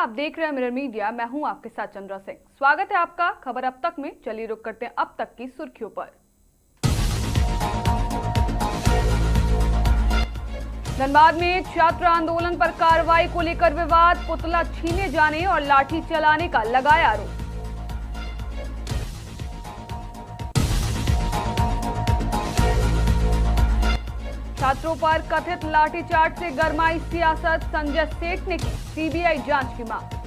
आप देख रहे हैं मिरर मीडिया। मैं हूं आपके साथ चंद्रा सिंह। स्वागत है आपका खबर अब तक में। चलिए रुक करते हैं अब तक की सुर्खियों पर। धनबाद में छात्र आंदोलन पर कार्रवाई को लेकर विवाद, पुतला छीने जाने और लाठी चलाने का लगाया आरोप। छात्रों पर कथित लाठीचार्ज से गरमाई सियासत, संजय सेठ ने की सीबीआई जांच की मांग।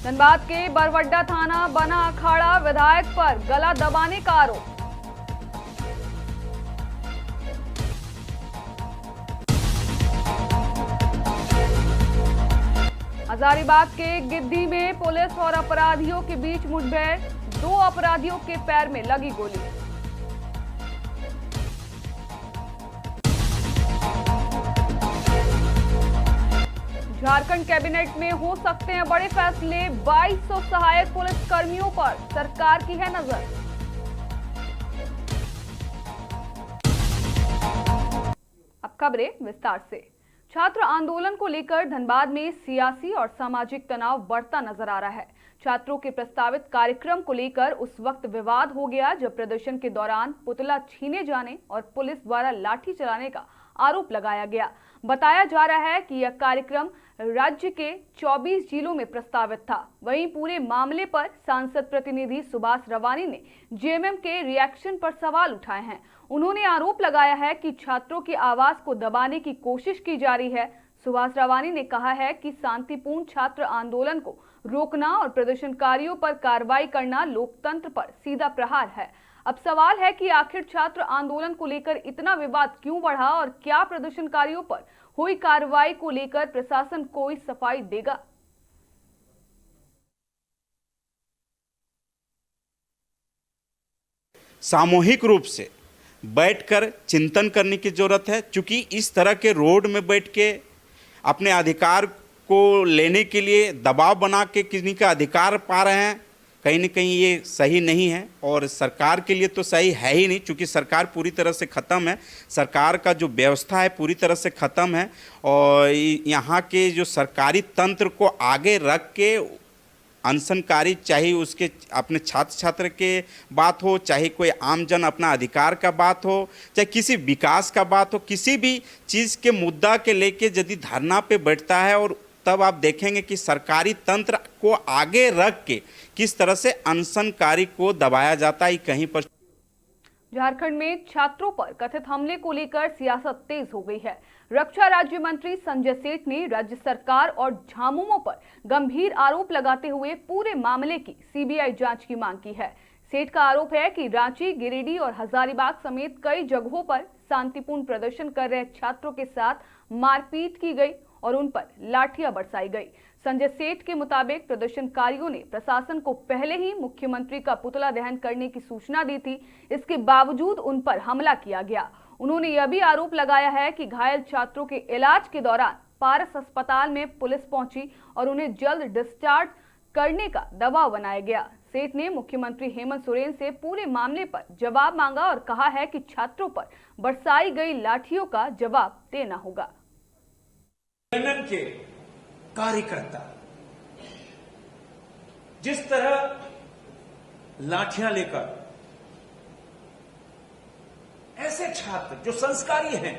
धनबाद के बरवड्डा थाना बना अखाड़ा, विधायक पर गला दबाने का आरोप। हजारीबाग के गिद्दी में पुलिस और अपराधियों के बीच मुठभेड़, 2 अपराधियों के पैर में लगी गोली। झारखंड कैबिनेट में हो सकते हैं बड़े फैसले, 2200 सहायक पुलिस कर्मियों पर सरकार की है नजर। अब खबरें विस्तार से। छात्र आंदोलन को लेकर धनबाद में सियासी और सामाजिक तनाव बढ़ता नजर आ रहा है। छात्रों के प्रस्तावित कार्यक्रम को लेकर उस वक्त विवाद हो गया जब प्रदर्शन के दौरान पुतला छीने जाने और पुलिस द्वारा लाठी चलाने का आरोप लगाया गया। बताया जा रहा है कि यह कार्यक्रम राज्य के 24 जिलों में प्रस्तावित था। वहीं पूरे मामले पर सांसद प्रतिनिधि सुभाष रवानी ने जेएमएम के रिएक्शन पर सवाल उठाए हैं। उन्होंने आरोप लगाया है कि छात्रों की आवाज को दबाने की कोशिश की जा रही है। सुभाष रवानी ने कहा है कि शांतिपूर्ण छात्र आंदोलन को रोकना और प्रदर्शनकारियों पर कार्रवाई करना लोकतंत्र पर सीधा प्रहार है। अब सवाल है कि आखिर छात्र आंदोलन को लेकर इतना विवाद क्यों बढ़ा और क्या प्रदर्शनकारियों पर हुई कार्रवाई को लेकर प्रशासन कोई सफाई देगा? सामूहिक रूप से बैठकर चिंतन करने की जरूरत है, क्योंकि इस तरह के रोड में बैठ के अपने अधिकार को लेने के लिए दबाव बना के किसी का अधिकार पा रहे हैं, कहीं न कहीं ये सही नहीं है। और सरकार के लिए तो सही है ही नहीं, क्योंकि सरकार पूरी तरह से ख़त्म है। सरकार का जो व्यवस्था है पूरी तरह से ख़त्म है। और यहाँ के जो सरकारी तंत्र को आगे रख के अनशनकारी, चाहे उसके अपने छात्र छात्र के बात हो, चाहे कोई आमजन अपना अधिकार का बात हो, चाहे किसी विकास का बात हो, किसी भी चीज़ के मुद्दा के लेके यदि धरना पे बैठता है, और तब आप देखेंगे कि सरकारी तंत्र को आगे रख के किस तरह से अनशनकारी को दबाया जाता है कहीं पर। झारखंड में छात्रों पर कथित हमले को लेकर सियासत तेज हो गई है। रक्षा राज्य मंत्री संजय सेठ ने राज्य सरकार और झामुमो पर गंभीर आरोप लगाते हुए पूरे मामले की सीबीआई जांच की मांग की है। सेठ का आरोप है कि रांची, गिरिडीह और हजारीबाग समेत कई जगहों पर शांतिपूर्ण प्रदर्शन कर रहे छात्रों के साथ मारपीट की गई और उन पर लाठियां बरसाई गई। संजय सेठ के मुताबिक प्रदर्शनकारियों ने प्रशासन को पहले ही मुख्यमंत्री का पुतला दहन करने की सूचना दी थी, इसके बावजूद उन पर हमला किया गया। उन्होंने यह भी आरोप लगाया है कि घायल छात्रों के इलाज के दौरान पारस अस्पताल में पुलिस पहुंची और उन्हें जल्द डिस्चार्ज करने का दबाव बनाया गया। सेठ ने मुख्यमंत्री हेमंत सोरेन से पूरे मामले पर जवाब मांगा और कहा है कि छात्रों पर बरसाई गई लाठियों का जवाब देना होगा। के कार्यकर्ता जिस तरह लाठियां लेकर, ऐसे छात्र जो संस्कारी हैं,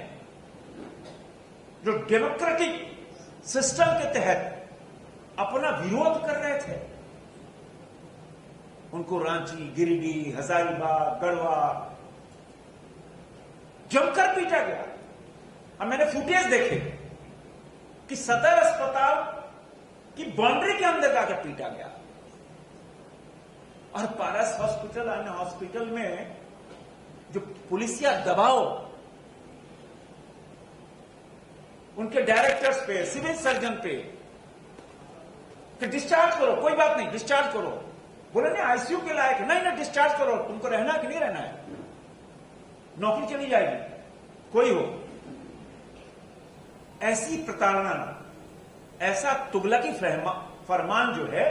जो डेमोक्रेटिक सिस्टम के तहत अपना विरोध कर रहे थे, उनको रांची, गिरिडीह, हजारीबाग, गढ़वा जमकर पीटा गया। और मैंने फुटेज देखे कि सदर अस्पताल की बाउंड्री के अंदर जाकर पीटा गया। और पारस हॉस्पिटल, अन्य हॉस्पिटल में जो पुलिसिया दबाव उनके डायरेक्टर्स पे, सिविल सर्जन पे, कि डिस्चार्ज करो, कोई बात नहीं, डिस्चार्ज करो। बोले नहीं, आईसीयू के लायक नहीं ना, डिस्चार्ज करो, तुमको रहना है कि नहीं रहना है, नौकरी चली जाएगी, कोई हो। ऐसी प्रताड़ना, ऐसा तुगलकी फरमान जो है,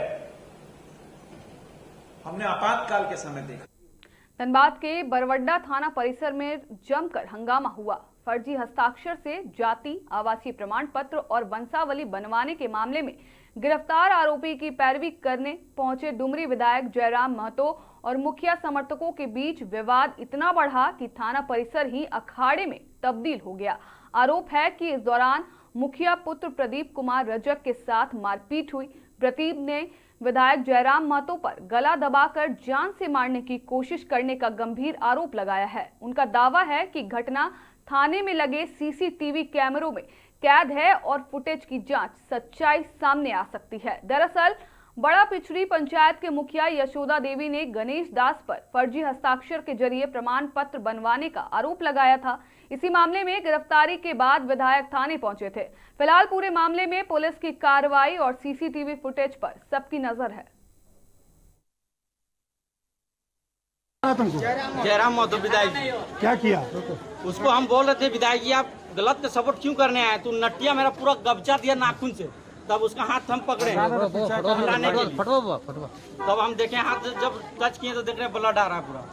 हमने आपातकाल के समय देखा। धनबाद के बरवड्डा थाना परिसर में जमकर हंगामा हुआ। फर्जी हस्ताक्षर से जाति, आवासीय प्रमाण पत्र और वंशावली बनवाने के मामले में गिरफ्तार आरोपी की पैरवी करने पहुंचे डुमरी विधायक जयराम महतो और मुखिया समर्थकों के बीच विवाद इतना बढ़ा कि थाना परिसर ही अखाड़े में तब्दील हो गया। आरोप है कि इस दौरान मुखिया पुत्र प्रदीप कुमार रजक के साथ मारपीट हुई। प्रदीप ने विधायक जयराम महतो पर गला दबाकर जान से मारने की कोशिश करने का गंभीर आरोप लगाया है। उनका दावा है कि घटना थाने में लगे सीसीटीवी कैमरों में कैद है और फुटेज की जांच सच्चाई सामने आ सकती है। दरअसल बड़ा पिछड़ी पंचायत के मुखिया यशोदा देवी ने गणेश दास पर फर्जी हस्ताक्षर के जरिए प्रमाण पत्र बनवाने का आरोप लगाया था। इसी मामले में गिरफ्तारी के बाद विधायक थाने पहुंचे थे। फिलहाल पूरे मामले में पुलिस की कार्रवाई और सीसीटीवी फुटेज पर सबकी नजर है। जयराम महतो विधायक जी, क्या किया? उसको हम बोल रहे थे विधायक जी आप गलत के सपोर्ट क्यों करने आए? तू नटिया मेरा पूरा गबचा दिया नाखून से, तब उसका हाथ हम पकड़े हटाने के लिए। तब हम देखे हाथ जब टच किए तो देख रहे ब्लड आ रहा है पूरा।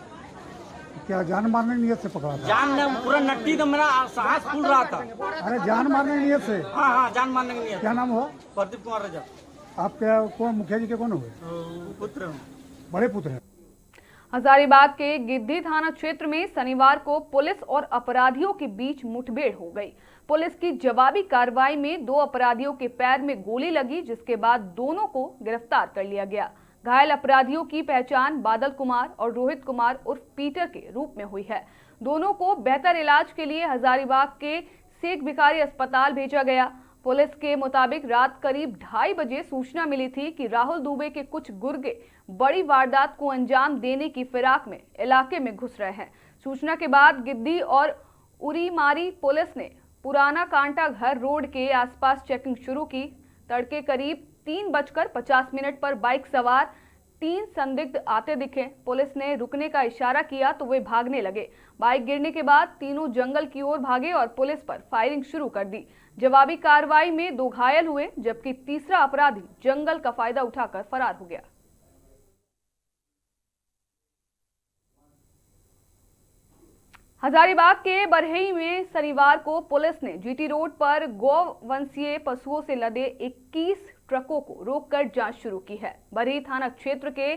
क्या जान मारने की नीयत से पकड़ा था? जान ने पूरा नट्टी तो मेरा सांस फूल रहा था। अरे जान मारने की नीयत से? हाँ, जान मारने की नीयत। क्या नाम हुआ? प्रदीप कुमार रजक। आप क्या कौन मुखिया जी के कौन हुए? पुत्र, बड़े पुत्र हैं। हजारीबाग के गिद्दी थाना क्षेत्र में शनिवार को पुलिस और अपराधियों के बीच मुठभेड़ हो गई। पुलिस की जवाबी कार्रवाई में 2 अपराधियों के पैर में गोली लगी, जिसके बाद दोनों को गिरफ्तार कर लिया गया। घायल अपराधियों की पहचान बादल कुमार और रोहित कुमार उर्फ पीटर के रूप में हुई है। दोनों को बेहतर इलाज के लिए हजारीबाग के शेख भिखारी अस्पताल भेजा गया। पुलिस के मुताबिक रात करीब 2:30 बजे सूचना मिली थी कि राहुल दुबे के कुछ गुर्गे बड़ी वारदात को अंजाम देने की फिराक में इलाके में घुस रहे हैं। सूचना के बाद गिद्दी और उरीमारी पुलिस ने पुराना कांटा घर रोड के आसपास चेकिंग शुरू की। तड़के करीब 3:50 पर बाइक सवार 3 संदिग्ध आते दिखे। पुलिस ने रुकने का इशारा किया तो वे भागने लगे। बाइक गिरने के बाद तीनों जंगल की ओर भागे और पुलिस पर फायरिंग शुरू कर दी। जवाबी कार्रवाई में 2 घायल हुए, जबकि तीसरा अपराधी जंगल का फायदा उठाकर फरार हो गया। हजारीबाग के बरहई में शनिवार को पुलिस ने जीटी रोड पर गौवंशीय पशुओं से लदे 21 ट्रकों को रोककर जांच शुरू की है। बरहई थाना क्षेत्र के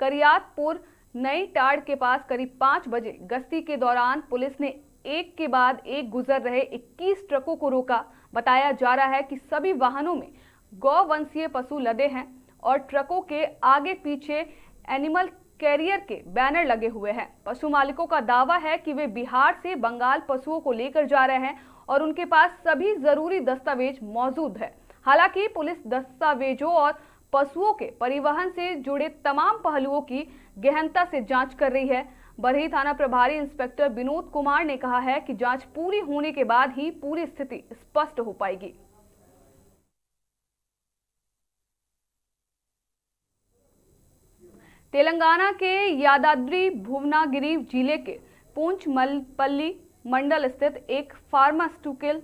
करियातपुर नई टाड़ के पास करीब 5 बजे गश्ती के दौरान पुलिस ने एक के बाद एक गुजर रहे 21 ट्रकों को रोका। बताया जा रहा है कि सभी वाहनों में गौवंशीय पशु लदे हैं और ट्रकों के आगे पीछे एनिमल कैरियर के बैनर लगे हुए हैं। पशु मालिकों का दावा है कि वे बिहार से बंगाल पशुओं को लेकर जा रहे हैं और उनके पास सभी जरूरी दस्तावेज मौजूद है। हालांकि पुलिस दस्तावेजों और पशुओं के परिवहन से जुड़े तमाम पहलुओं की गहनता से जांच कर रही है। बरहई थाना प्रभारी इंस्पेक्टर विनोद कुमार ने कहा है कि जांच पूरी होने के बाद ही पूरी स्थिति स्पष्ट हो पाएगी। तेलंगाना के यादाद्री भुवनागिरी जिले के पूंचमलपल्ली मंडल स्थित एक फार्मास्यूटिकल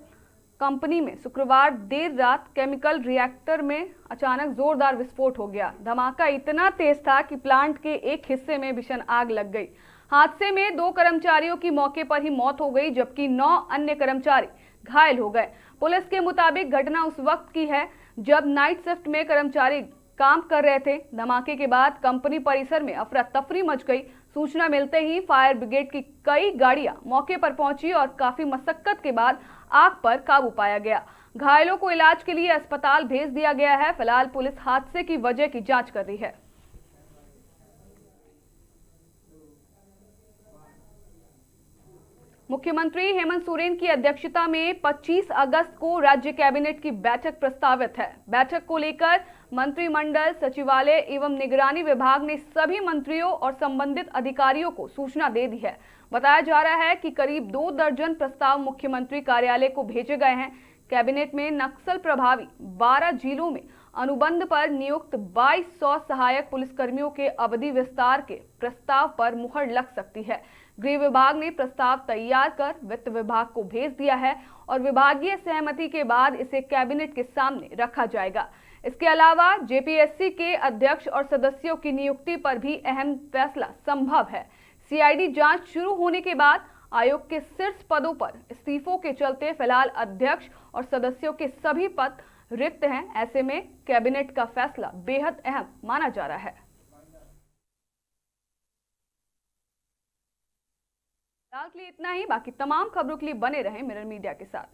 कंपनी में शुक्रवार देर रात केमिकल रिएक्टर में अचानक जोरदार विस्फोट हो गया। धमाका इतना तेज था कि प्लांट के एक हिस्से में भीषण आग लग गई। हादसे में 2 कर्मचारियों की मौके पर ही मौत हो गई, जबकि 9 अन्य कर्मचारी घायल हो गए। पुलिस के मुताबिक घटना उस वक्त की है जब नाइट शिफ्ट में कर्मचारी काम कर रहे थे। धमाके के बाद कंपनी परिसर में अफरा तफरी मच गई। सूचना मिलते ही फायर ब्रिगेड की कई गाड़ियां मौके पर पहुंची और काफी मशक्कत के बाद आग पर काबू पाया गया। घायलों को इलाज के लिए अस्पताल भेज दिया गया है। फिलहाल पुलिस हादसे की वजह की जांच कर रही है। मुख्यमंत्री हेमंत सोरेन की अध्यक्षता में 25 अगस्त को राज्य कैबिनेट की बैठक प्रस्तावित है। बैठक को लेकर मंत्रिमंडल सचिवालय एवं निगरानी विभाग ने सभी मंत्रियों और संबंधित अधिकारियों को सूचना दे दी है। बताया जा रहा है कि करीब 2 दर्जन प्रस्ताव मुख्यमंत्री कार्यालय को भेजे गए हैं। कैबिनेट में नक्सल प्रभावी 12 जिलों में अनुबंध पर नियुक्त 2200 सहायक पुलिसकर्मियों के अवधि विस्तार के प्रस्ताव पर मुहर लग सकती है। गृह विभाग ने प्रस्ताव तैयार कर वित्त विभाग को भेज दिया है और विभागीय सहमति के बाद इसे कैबिनेट के सामने रखा जाएगा। इसके अलावा जेपीएससी के अध्यक्ष और सदस्यों की नियुक्ति पर भी अहम फैसला संभव है। सीआईडी जांच शुरू होने के बाद आयोग के शीर्ष पदों पर इस्तीफों के चलते फिलहाल अध्यक्ष और सदस्यों के सभी पद रिक्त हैं। ऐसे में कैबिनेट का फैसला बेहद अहम माना जा रहा है। फिलहाल के लिए इतना ही। बाकी तमाम खबरों के लिए बने रहें मिरर मीडिया के साथ।